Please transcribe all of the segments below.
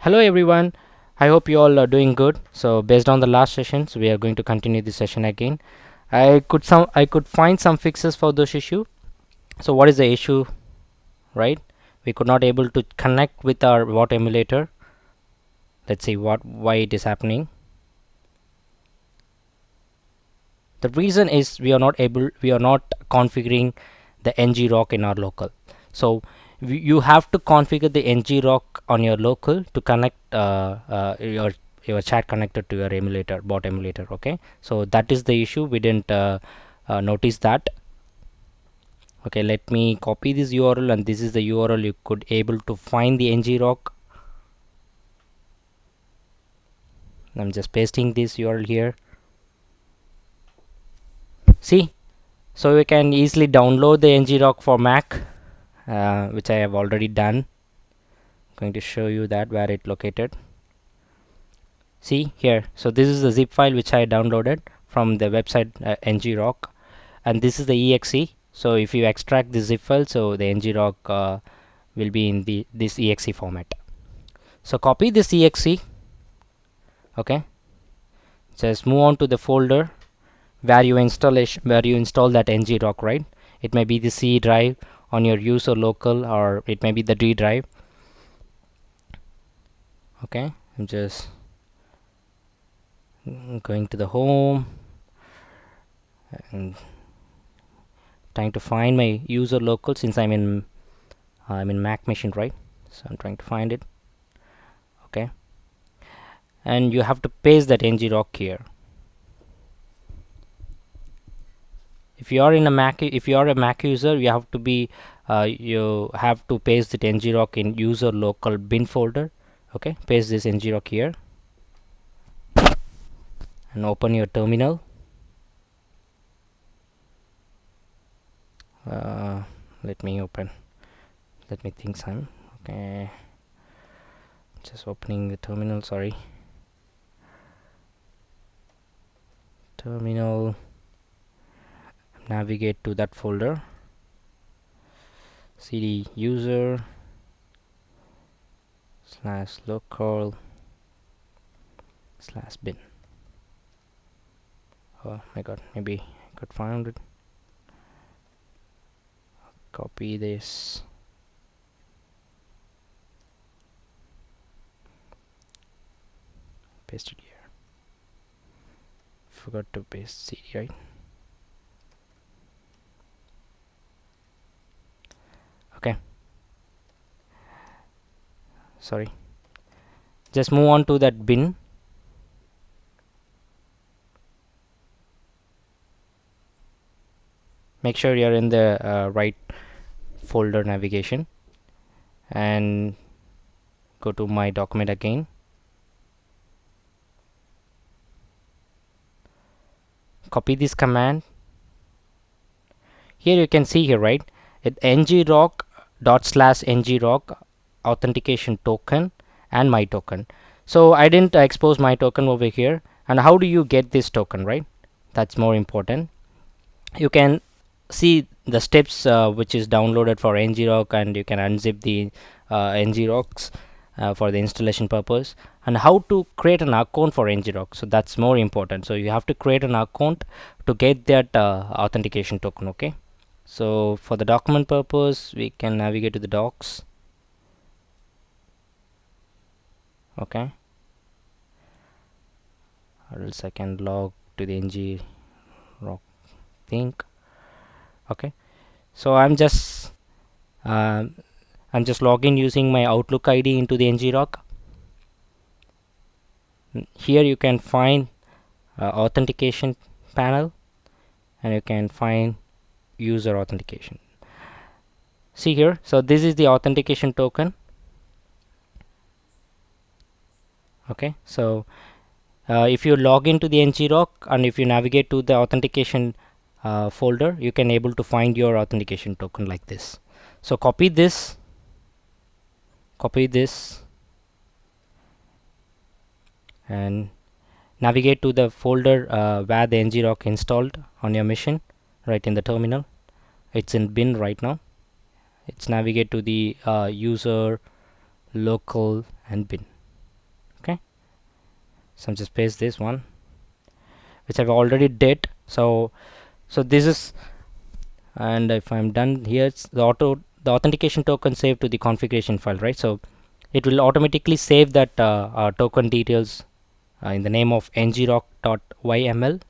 Hello everyone. I hope you all are doing good. So based on the last sessions, we are going to continue this session again. I could find some fixes for this issue. So what is the issue, right? We could not able to connect with our Watt emulator. Let's see why it is happening. The reason is we are not configuring the ngrok in our local. So you have to configure the ngrok on your local to connect your chat connector to your emulator, bot emulator. Okay, so that is the issue. We didn't notice that. Okay, let me copy this url, and this is the url you could able to find the ngrok. I'm just pasting this url here. See, so we can easily download the ngrok for Mac, which I have already done. Going to show you that where it located. See here, so this is the zip file which I downloaded from the website ngrok, and this is the exe. So if you extract the zip file, so the ngrok will be in this exe format. So copy this exe. Okay, just move on to the folder where you install that ngrok, right? It may be the C drive on your user local, or it may be the D drive. Okay, I'm just going to the home and trying to find my user local, since I'm in Mac machine, right? So I'm trying to find it. Okay, and you have to paste that ngrok here. If you are a Mac user, you have to paste the ngrok in user local bin folder. Okay, paste this ngrok here and open your terminal. Let me think some. Okay, just opening the terminal. Sorry, terminal. Navigate to that folder, cd user /local /bin. Oh my god, maybe I could find it. Copy this, paste it here. Forgot to paste cd, right? Okay, sorry, just move on to that bin. Make sure you're in the right folder navigation and go to my document again. Copy this command. Here you can see here, right? It ngrok /ngrok authentication token and my token. So I didn't expose my token over here. And how do you get this token, right? That's more important. You can see the steps which is downloaded for ngrok, and you can unzip the ngroks for the installation purpose, and how to create an account for ngrok. So that's more important. So you have to create an account to get that authentication token. Okay, so for the document purpose, we can navigate to the docs. Okay, or else I can log to the ngrok thing. Okay, so I'm just logging using my Outlook ID into the ngrok. Here you can find authentication panel, and you can find user authentication. See here, so this is the authentication token. Okay, so if you log into the ngrok and if you navigate to the authentication folder, you can able to find your authentication token like this. So copy this, and navigate to the folder where the ngrok installed on your machine, right in the terminal. It's in bin right now. It's navigate to the user local and bin. So I'm just paste this one, which I've already did. So this is, and if I'm done here, it's the authentication token saved to the configuration file, right? So it will automatically save that token details in the name of ngrok.yml,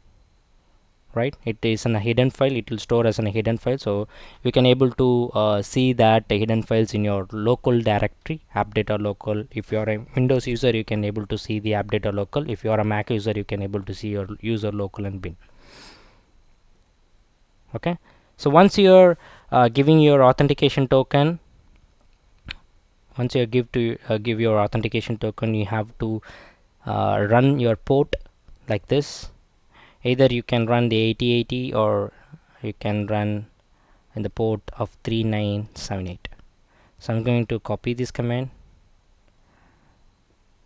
right? It is in a hidden file. It will store as a hidden file, so you can able to see that hidden files in your local directory, app data local. If you are a Windows user, you can able to see the app data local. If you are a Mac user, you can able to see your user local and bin. Okay, so once you're giving your authentication token, once you give your authentication token, you have to run your port like this. Either you can run the 8080 or you can run in the port of 3978. So I'm going to copy this command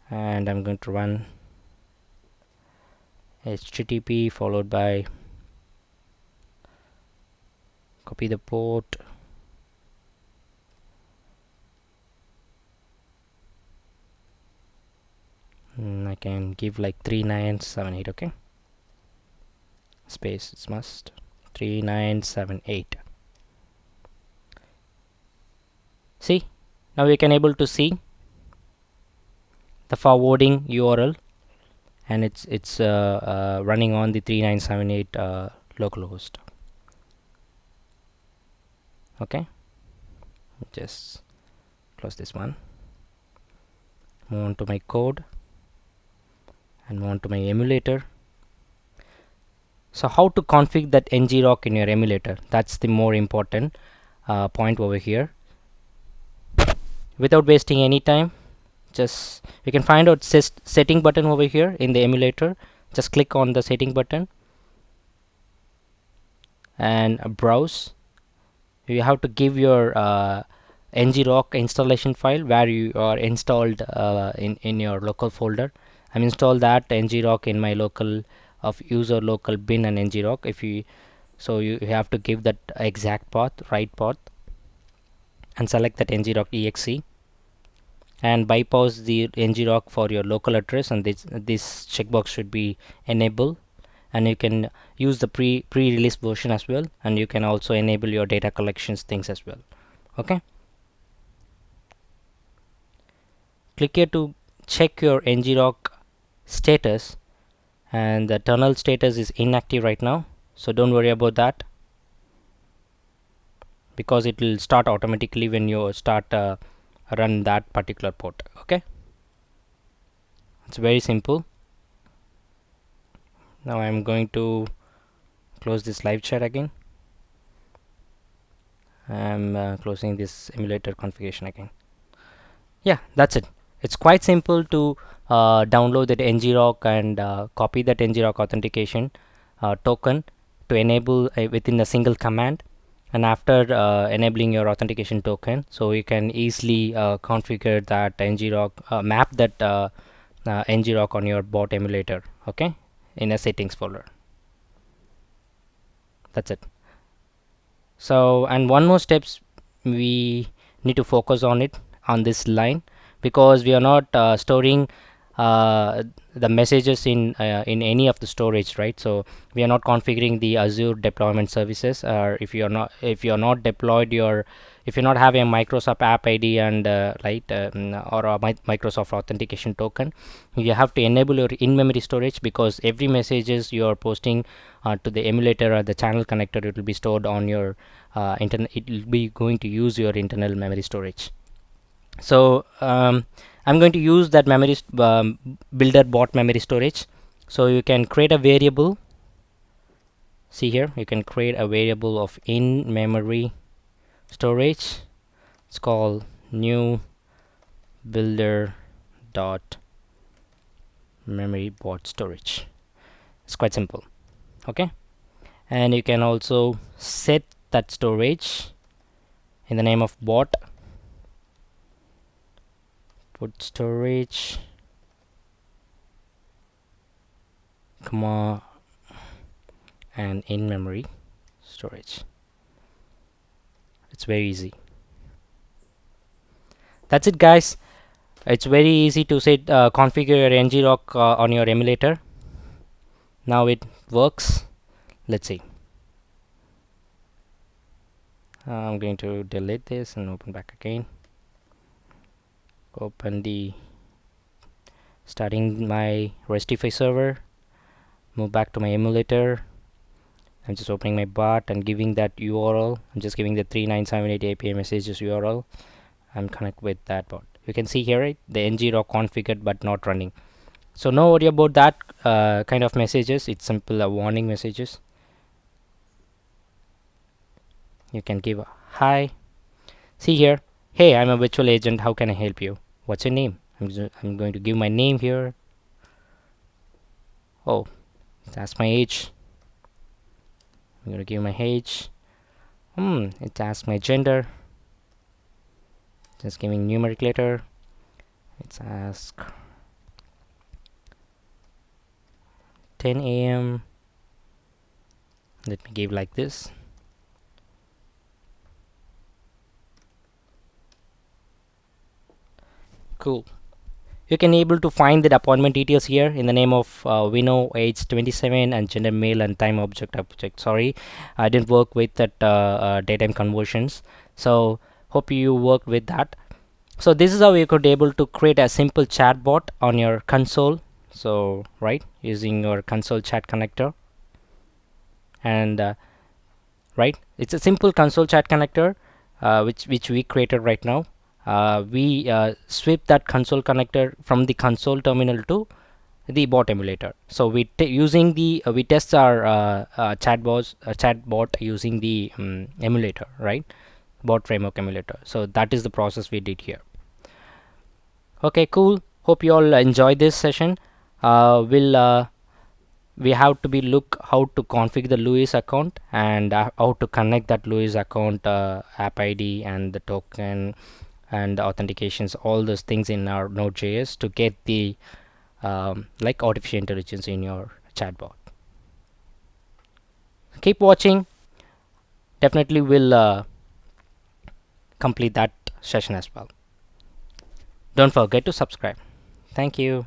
and I'm going to run http followed by copy the port, I can give like 3978. okay, space, it's must 3978. See, now we can able to see the forwarding URL, and it's running on the 3978 localhost. Okay, just close this one, move on to my code and move on to my emulator. So how to configure that ngrok in your emulator, that's the more important point over here. Without wasting any time, just you can find out setting button over here in the emulator. Just click on the setting button and browse. You have to give your ngrok installation file where you are installed in your local folder. I'm installed that ngrok in my local of user local bin and ngrok. If you you have to give that exact path, right path, and select that ngrok exe and bypass the ngrok for your local address, and this checkbox should be enabled. And you can use the pre-release version as well, and you can also enable your data collections things as well. Okay, click here to check your ngrok status, and the terminal status is inactive right now, so don't worry about that, because it will start automatically when you start run that particular port. Okay, it's very simple. Now I'm going to close this live chat again. I'm closing this emulator configuration again. Yeah, that's it. It's quite simple to download that ngrok and copy that ngrok authentication token to enable within a single command. And after enabling your authentication token, so you can easily configure that ngrok, map that ngrok on your bot emulator, okay, in a settings folder. That's it. So, and one more steps we need to focus on it on this line, because we are not storing the messages in any of the storage, right? So we are not configuring the Azure deployment services, or if you are not deployed your, if you not have a Microsoft App ID and or a Microsoft authentication token, you have to enable your in-memory storage, because every messages you are posting to the emulator or the channel connector, it will be stored on your internet. It will be going to use your internal memory storage. So I'm going to use that memory builder bot memory storage. So you can create a variable. See here, you can create a variable of in memory storage. It's called new builder dot memory bot storage. It's quite simple. Okay, and you can also set that storage in the name of bot, put storage comma and in memory storage. It's very easy. That's it, guys. It's very easy to set configure your ngrok on your emulator. Now it works. Let's see. I'm going to delete this and open back again. Open the starting my Restify server, move back to my emulator. I'm just opening my bot and giving that URL. I'm just giving the 3978 API messages URL. I'm connect with that bot. You can see here, right, the ngrok configured but not running. So no worry about that kind of messages. It's simple warning messages. You can give a hi. See here, hey, I'm a virtual agent, how can I help you? What's your name? I'm going to give my name here. Oh, that's my age. I'm going to give my age. It asks my gender. Just giving numeric letter. It's ask 10 a.m. Let me give like this. Cool. You can able to find the appointment details here in the name of Vino, age 27, and gender male, and time object. Sorry, I didn't work with that daytime conversions. So hope you worked with that. So this is how you could able to create a simple chatbot on your console. So right, using your console chat connector, and right, it's a simple console chat connector which we created right now. We sweep that console connector from the console terminal to the bot emulator. So we using the we test our chatbot using the emulator, right, bot framework emulator. So that is the process we did here. Okay, cool. Hope you all enjoy this session. We have to be look how to configure the Luis account, and how to connect that Luis account app ID and the token and the authentications, all those things in our Node.js to get the like artificial intelligence in your chatbot. Keep watching. Definitely will complete that session as well. Don't forget to subscribe. Thank you.